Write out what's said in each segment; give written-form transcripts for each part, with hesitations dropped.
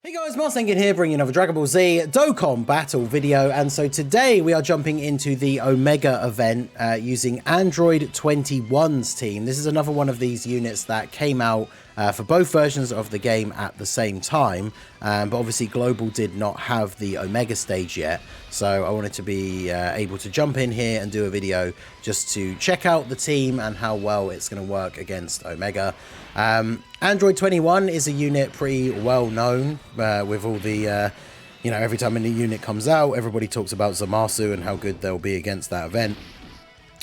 Hey guys, Marsengen here, bringing another Dragon Ball Z Dokkan battle video, and so today we are jumping into the Omega event using Android 21's team. This is another one of these units that came out for both versions of the game at the same time, but obviously Global did not have the Omega stage yet, so I wanted to be able to jump in here and do a video just to check out the team and how well it's going to work against Omega. Android 21 is a unit pretty well known with all the, you know, every time a new unit comes out, everybody talks about Zamasu and how good they'll be against that event.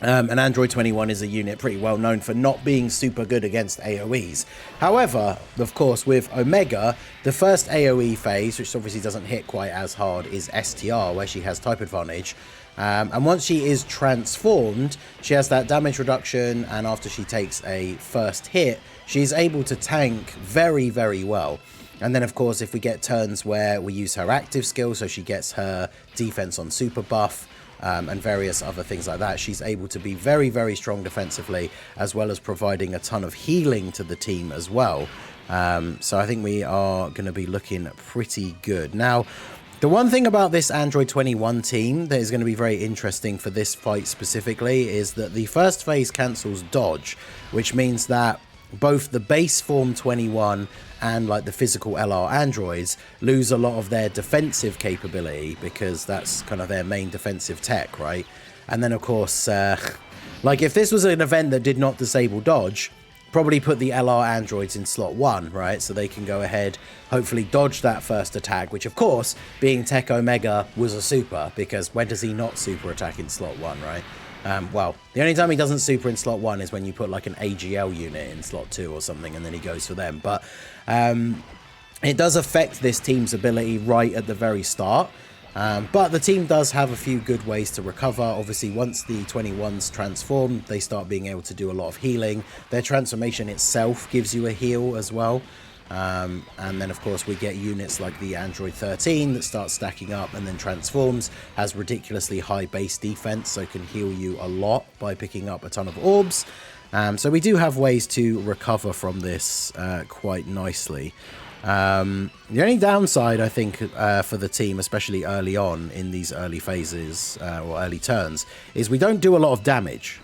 And Android 21 is a unit pretty well known for not being super good against AoEs. However, of course, with Omega, the first AoE phase, which obviously doesn't hit quite as hard, is STR, where she has type advantage. And once she is transformed, she has that damage reduction, and after she takes a first hit, she's able to tank very, very well. And then, of course, if we get turns where we use her active skill, so she gets her defense on super buff, and various other things like that, she's able to be very, very strong defensively, as well as providing a ton of healing to the team as well. So I think we are going to be looking pretty good. Now, the one thing about this Android 21 team that is going to be very interesting for this fight specifically is that the first phase cancels dodge, which means that both the base form 21 and like the physical LR androids lose a lot of their defensive capability, because that's kind of their main defensive tech, right? And then of course, like if this was an event that did not disable dodge, probably put the LR androids in slot 1, right? So they can go ahead, hopefully dodge that first attack, which of course, being Tech Omega, was a super, because when does he not super attack in slot 1, right? Well, the only time he doesn't super in slot 1 is when you put like an AGL unit in slot 2 or something, and then he goes for them. But it does affect this team's ability right at the very start. But the team does have a few good ways to recover. Obviously, once the 21s transform, they start being able to do a lot of healing. Their transformation itself gives you a heal as well. And then, of course, we get units like the Android 13 that starts stacking up and then transforms, has ridiculously high base defense, so can heal you a lot by picking up a ton of orbs. So we do have ways to recover from this quite nicely. The only downside, I think, for the team, especially early on in these early phases or early turns, is we don't do a lot of damage.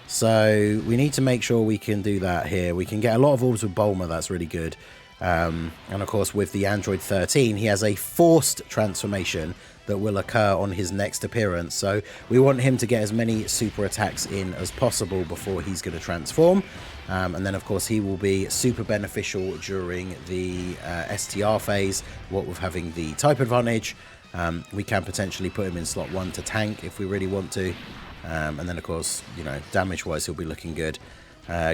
So we need to make sure we can do that here. We can get a lot of orbs with Bulma, that's really good. And of course, with the Android 13, he has a forced transformation that will occur on his next appearance. So we want him to get as many super attacks in as possible before he's going to transform. And then, of course, he will be super beneficial during the STR phase, what with having the type advantage. We can potentially put him in slot 1 to tank if we really want to. And then, of course, you know, damage-wise, he'll be looking good.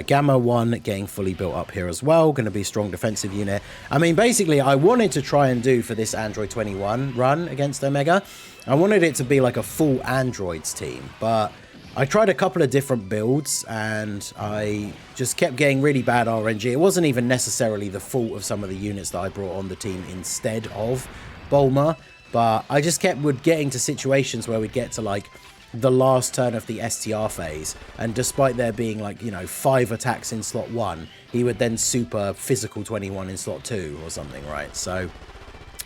Gamma 1 getting fully built up here as well. Going to be a strong defensive unit. I mean, basically, I wanted to try and do for this Android 21 run against Omega, I wanted it to be like a full Androids team. But I tried a couple of different builds, and I just kept getting really bad RNG. It wasn't even necessarily the fault of some of the units that I brought on the team instead of Bulma. But I just kept getting to situations where we get to like the last turn of the STR phase, and despite there being like, you know, 5 attacks in slot 1, he would then super physical 21 in slot 2 or something, right? So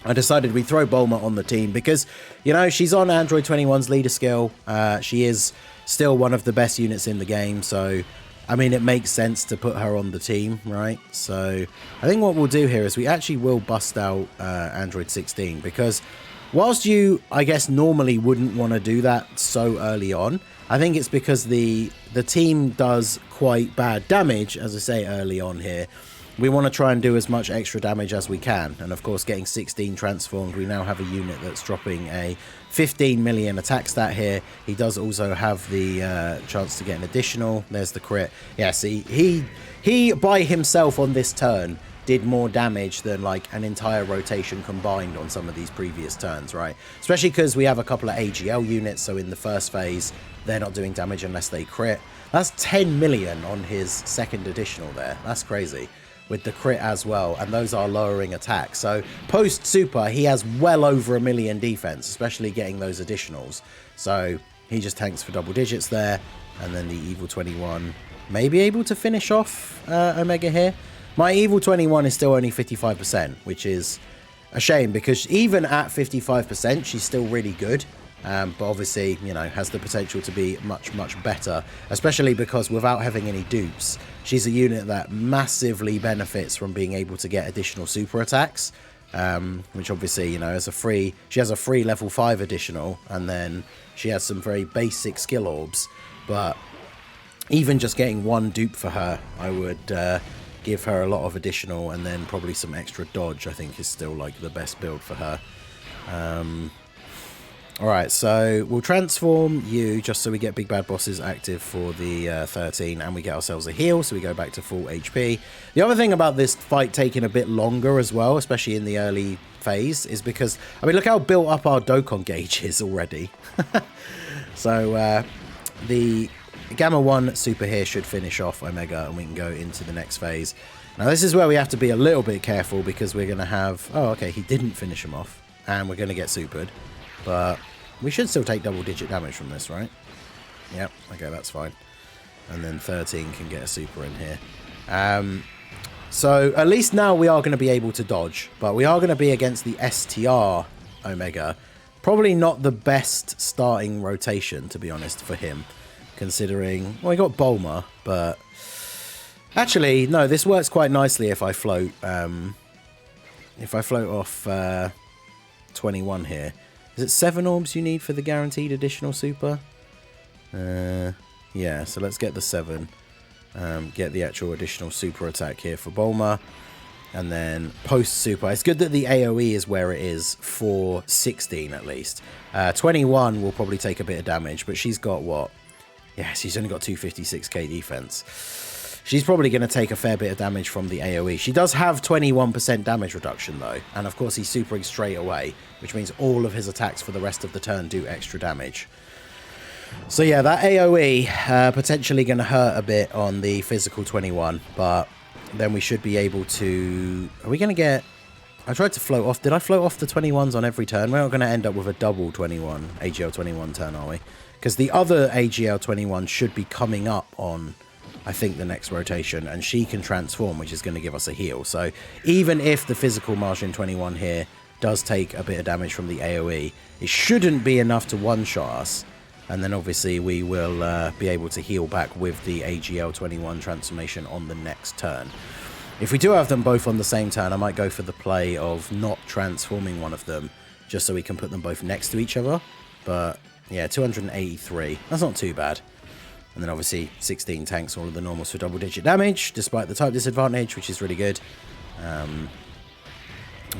I decided we throw Bulma on the team because, you know, she's on Android 21's leader skill. She is still one of the best units in the game, so I mean, it makes sense to put her on the team, right? So I think what we'll do here is we actually will bust out Android 16, because whilst you, I guess, normally wouldn't want to do that so early on, I think it's because the team does quite bad damage, as I say, early on here. We want to try and do as much extra damage as we can. And of course, getting 16 transformed, we now have a unit that's dropping a 15 million attack stat here. He does also have the chance to get an additional. There's the crit. Yeah, see, he by himself on this turn did more damage than like an entire rotation combined on some of these previous turns, right? Especially because we have a couple of AGL units, so in the first phase, they're not doing damage unless they crit. That's 10 million on his second additional there. That's crazy. With the crit as well, and those are lowering attacks. So post super, he has well over 1 million defense, especially getting those additionals. So he just tanks for double digits there, and then the Evil 21 may be able to finish off Omega here. My Evil 21 is still only 55%, which is a shame because even at 55%, she's still really good. But obviously, you know, has the potential to be much, much better, especially because without having any dupes, she's a unit that massively benefits from being able to get additional super attacks, which obviously, you know, she has a free level 5 additional, and then she has some very basic skill orbs. But even just getting one dupe for her, I would give her a lot of additional, and then probably some extra dodge, I think is still like the best build for her. Alright, so we'll transform you just so we get Big Bad Bosses active for the 13, and we get ourselves a heal, so we go back to full HP. The other thing about this fight taking a bit longer as well, especially in the early phase, is because, I mean, look how built up our Dokkan gauge is already. So, the Gamma 1 super here should finish off Omega, and we can go into the next phase. Now, this is where we have to be a little bit careful, because we're going to have... Oh, okay, he didn't finish him off, and we're going to get supered. But we should still take double-digit damage from this, right? Yep, okay, that's fine. And then 13 can get a super in here. So at least now we are going to be able to dodge, but we are going to be against the STR Omega. Probably not the best starting rotation, to be honest, for him, considering... Well, we got Bulma, but... Actually, no, this works quite nicely if I float... if I float off 21 here. Is it 7 orbs you need for the guaranteed additional super? Yeah, so let's get the 7. Get the actual additional super attack here for Bulma. And then post-super. It's good that the AoE is where it is for 16 at least. 21 will probably take a bit of damage, but she's got what? Yeah, she's only got 256k defense. She's probably going to take a fair bit of damage from the AoE. She does have 21% damage reduction, though. And, of course, he's supering straight away, which means all of his attacks for the rest of the turn do extra damage. So, yeah, that AoE potentially going to hurt a bit on the physical 21. But then we should be able to... Are we going to get... I tried to float off... Did I float off the 21s on every turn? We're not going to end up with a double 21, AGL 21 turn, are we? Because the other AGL 21 should be coming up on... I think the next rotation, and she can transform, which is going to give us a heal. So even if the physical Martian 21 here does take a bit of damage from the AoE, it shouldn't be enough to one-shot us. And then obviously we will be able to heal back with the AGL 21 transformation on the next turn. If we do have them both on the same turn, I might go for the play of not transforming one of them, just so we can put them both next to each other. But yeah, 283. That's not too bad. And then obviously 16 tanks all of the normals for double-digit damage, despite the type disadvantage, which is really good. And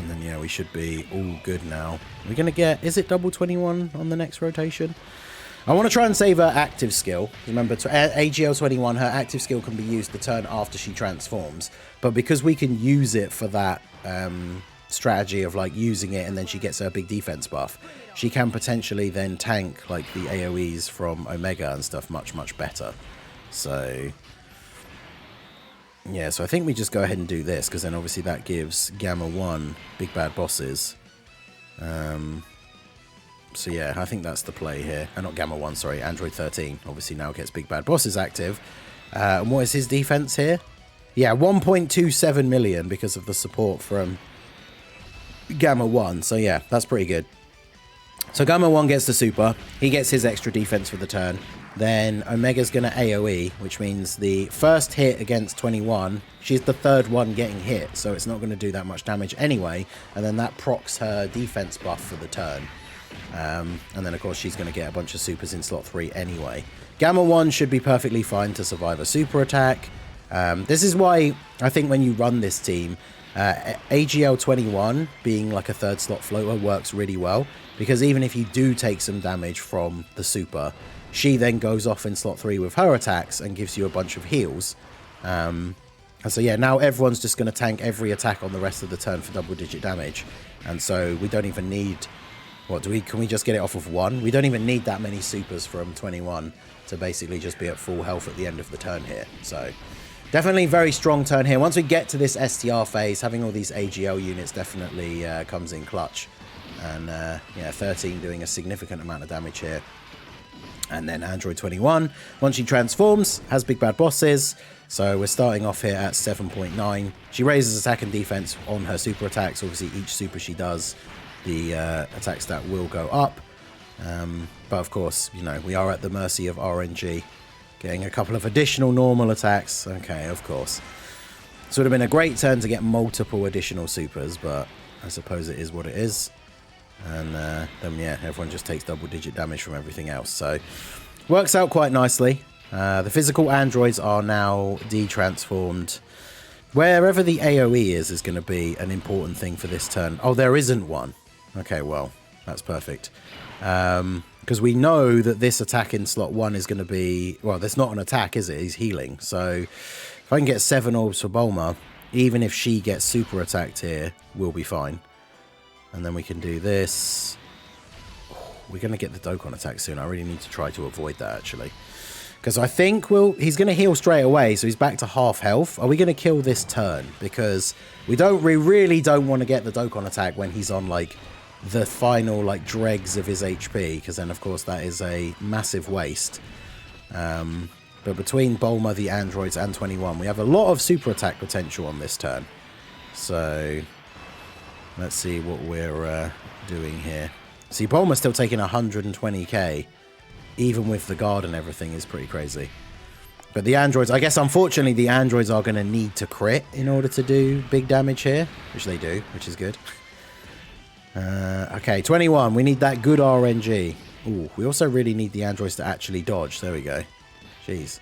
then, yeah, we should be all good now. We're going to get... Is it double 21 on the next rotation? I want to try and save her active skill. Remember, AGL 21, her active skill can be used the turn after she transforms. But because we can use it for that strategy of, like, using it and then she gets her big defense buff, she can potentially then tank, like, the AoEs from Omega and stuff much, much better. So, yeah, so I think we just go ahead and do this, because then obviously that gives Gamma 1 Big Bad Bosses. So, yeah, I think that's the play here. Not Gamma 1, sorry, Android 13 obviously now gets Big Bad Bosses active. And what is his defense here? Yeah, 1.27 million because of the support from Gamma 1. So, yeah, that's pretty good. So Gamma 1 gets the super. He gets his extra defense for the turn. Then Omega's going to AoE, which means the first hit against 21, she's the third one getting hit, so it's not going to do that much damage anyway. And then that procs her defense buff for the turn. And then, of course, she's going to get a bunch of supers in slot 3 anyway. Gamma 1 should be perfectly fine to survive a super attack. This is why I think when you run this team, AGL 21 being like a third slot floater works really well, because even if you do take some damage from the super, she then goes off in slot 3 with her attacks and gives you a bunch of heals. And so yeah, now everyone's just going to tank every attack on the rest of the turn for double-digit damage, and so we don't even need... What do we... Can we just get it off of 1? We don't even need that many supers from 21 to basically just be at full health at the end of the turn here. So definitely very strong turn here. Once we get to this STR phase, having all these AGL units definitely comes in clutch. And yeah, 13 doing a significant amount of damage here. And then Android 21, once she transforms, has big bad bosses. So we're starting off here at 7.9. She raises attack and defense on her super attacks. Obviously, each super she does, the attack stat will go up. But of course, you know, we are at the mercy of RNG. Getting a couple of additional normal attacks. Okay, of course. This would have been a great turn to get multiple additional supers, but I suppose it is what it is. And then, yeah, everyone just takes double-digit damage from everything else. So, works out quite nicely. The physical androids are now de-transformed. Wherever the AoE is going to be an important thing for this turn. Oh, there isn't one. Okay, well, that's perfect. Because we know that this attack in slot 1 is going to be... Well, that's not an attack, is it? He's healing. So, if I can get 7 orbs for Bulma, even if she gets super attacked here, we'll be fine. And then we can do this. Oh, we're going to get the Dokkan attack soon. I really need to try to avoid that, actually. Because I think he's going to heal straight away, so he's back to half health. Are we going to kill this turn? Because we really don't want to get the Dokkan attack when he's on, like, the final, like, dregs of his HP. Because then, of course, that is a massive waste. But between Bulma, the androids, and 21, we have a lot of super attack potential on this turn. So... let's see what we're doing here. See, Bulma's still taking 120k. Even with the guard and everything is pretty crazy. But the androids, I guess unfortunately the androids are going to need to crit in order to do big damage here. Which they do, which is good. Okay, 21. We need that good RNG. Ooh, we also really need the androids to actually dodge. There we go. Jeez.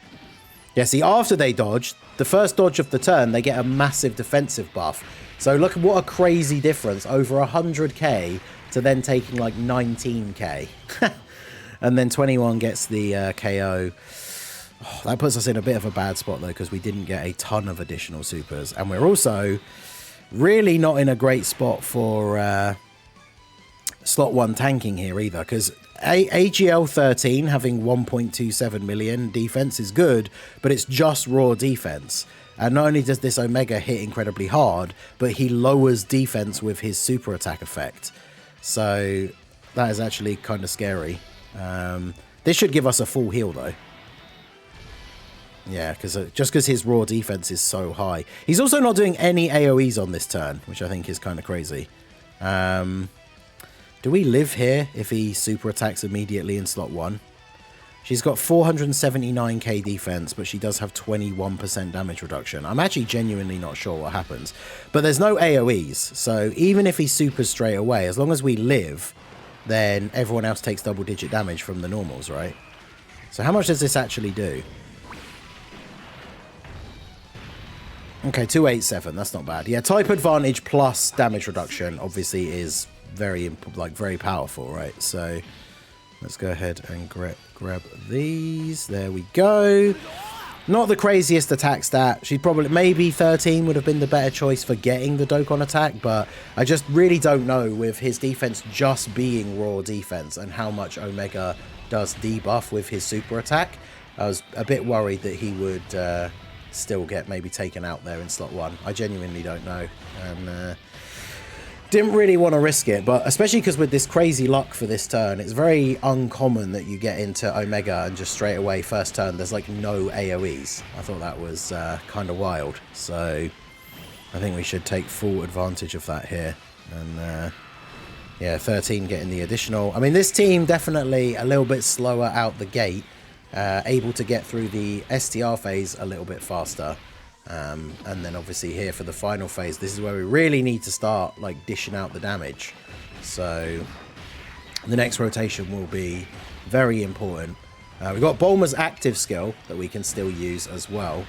Yeah, see, after they dodge, the first dodge of the turn, they get a massive defensive buff. So look at what a crazy difference. Over 100k to then taking like 19k. And then 21 gets the KO. Oh, that puts us in a bit of a bad spot though, because we didn't get a ton of additional supers. And we're also really not in a great spot for slot 1 tanking here either, because AGL 13 having 1.27 million defense is good, but it's just raw defense. And not only does this Omega hit incredibly hard, but he lowers defense with his super attack effect. So that is actually kind of scary. This should give us a full heal though. Yeah, because just because his raw defense is so high. He's also not doing any AoEs on this turn, which I think is kind of crazy. Do we live here if he super attacks immediately in slot 1? She's got 479k defense, but she does have 21% damage reduction. I'm actually genuinely not sure what happens. But there's no AoEs, so even if he supers straight away, as long as we live, then everyone else takes double-digit damage from the normals, right? So how much does this actually do? Okay, 287, that's not bad. Yeah, type advantage plus damage reduction obviously is very powerful, right? So let's go ahead and grab these. There we go. Not the craziest attack stat. She'd probably, maybe 13 would have been the better choice for getting the Dokkan attack, but I just really don't know with his defense just being raw defense and how much Omega does debuff with his super attack. I was a bit worried that he would still get maybe taken out there in slot 1. I genuinely don't know. And didn't really want to risk it, but especially because with this crazy luck for this turn, it's very uncommon that you get into Omega and just straight away first turn there's like no AoEs. I thought that was kind of wild, so I think we should take full advantage of that here. And yeah, 13 getting the additional. I mean, this team definitely a little bit slower out the gate, able to get through the STR phase a little bit faster. And then obviously here for the final phase, this is where we really need to start like dishing out the damage. So the next rotation will be very important. We've got Bulma's active skill that we can still use as well.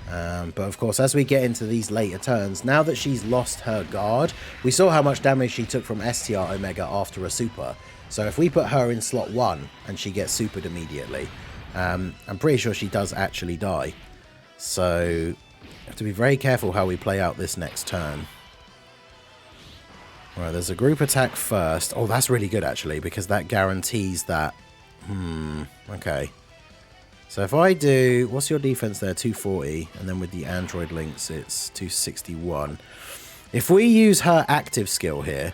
But of course, as we get into these later turns, now that she's lost her guard, we saw how much damage she took from STR Omega after a super. So if we put her in slot 1 and she gets supered immediately, I'm pretty sure she does actually die. So have to be very careful how we play out this next turn. Right, there's a group attack first. Oh, that's really good actually, because that guarantees that. Okay. So if I do, what's your defense there? 240, and then with the android links, it's 261. If we use her active skill here,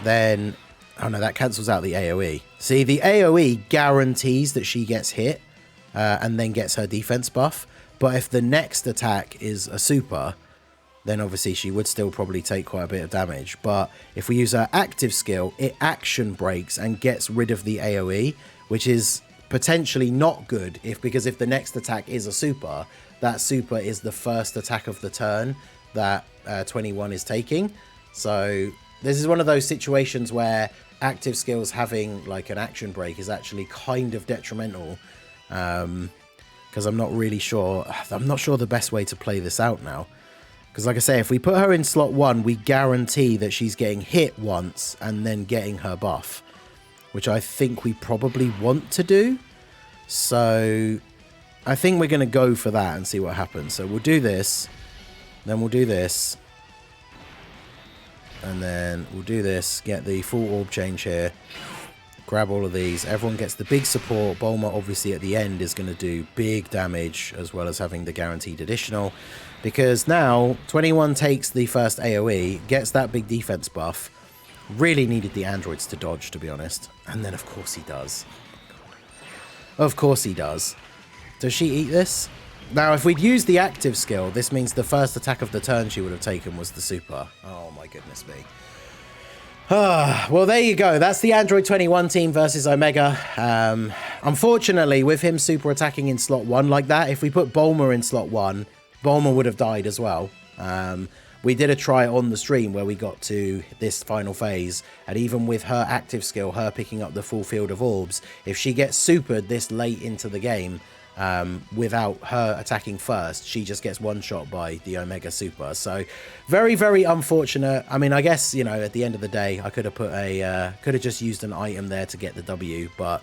then Oh no, that cancels out the AoE. See, the AoE guarantees that she gets hit and then gets her defense buff. But if the next attack is a super, then obviously she would still probably take quite a bit of damage. But if we use her active skill, it action breaks and gets rid of the AoE, which is potentially not good because if the next attack is a super, that super is the first attack of the turn that 21 is taking. So this is one of those situations where active skills having like an action break is actually kind of detrimental, because I'm not sure the best way to play this out now. Because like I say, if we put her in slot 1, we guarantee that she's getting hit once and then getting her buff, which I think we probably want to do. So I think we're going to go for that and see what happens. So we'll do this, then we'll do this, and then we'll do this, get the full orb change here, grab all of these. Everyone gets the big support. Bulma obviously at the end is going to do big damage, as well as having the guaranteed additional, because now 21 takes the first AoE, gets that big defense buff. Really needed the androids to dodge, to be honest. And then of course he does. Of course he does. Does she eat this? Now, if we'd used the active skill, this means the first attack of the turn she would have taken was the super. Oh my goodness me. Well, there you go. That's the Android 21 team versus Omega. Unfortunately, with him super attacking in slot 1 like that, if we put Bulma in slot 1, Bulma would have died as well. We did a try on the stream where we got to this final phase, and even with her active skill, her picking up the full field of orbs, if she gets supered this late into the game, without her attacking first, she just gets one shot by the Omega super. So very, very unfortunate. I mean, I guess, you know, at the end of the day, I could have put could have just used an item there to get the W, but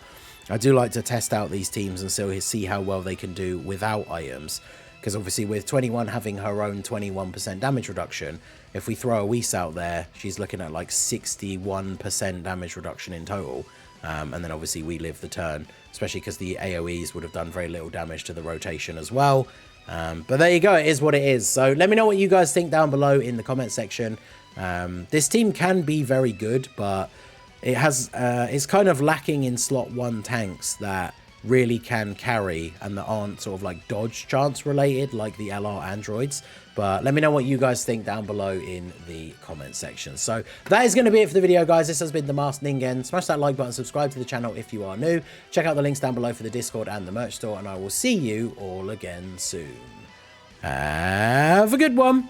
I do like to test out these teams and see how well they can do without items. Because obviously with 21 having her own 21% damage reduction, if we throw a Whis out there, she's looking at like 61% damage reduction in total. And then obviously we live the turn, especially because the AoEs would have done very little damage to the rotation as well. But there you go, it is what it is. So let me know what you guys think down below in the comment section. This team can be very good, but it has it's kind of lacking in slot 1 tanks that really can carry and that aren't sort of like dodge chance related like the LR androids. But let me know what you guys think down below in the comment section. So that is going to be it for the video, guys. This has been the Masked Ningen. Smash that like button, subscribe to the channel if you are new. Check out the links down below for the Discord and the merch store, and I will see you all again soon. Have a good one.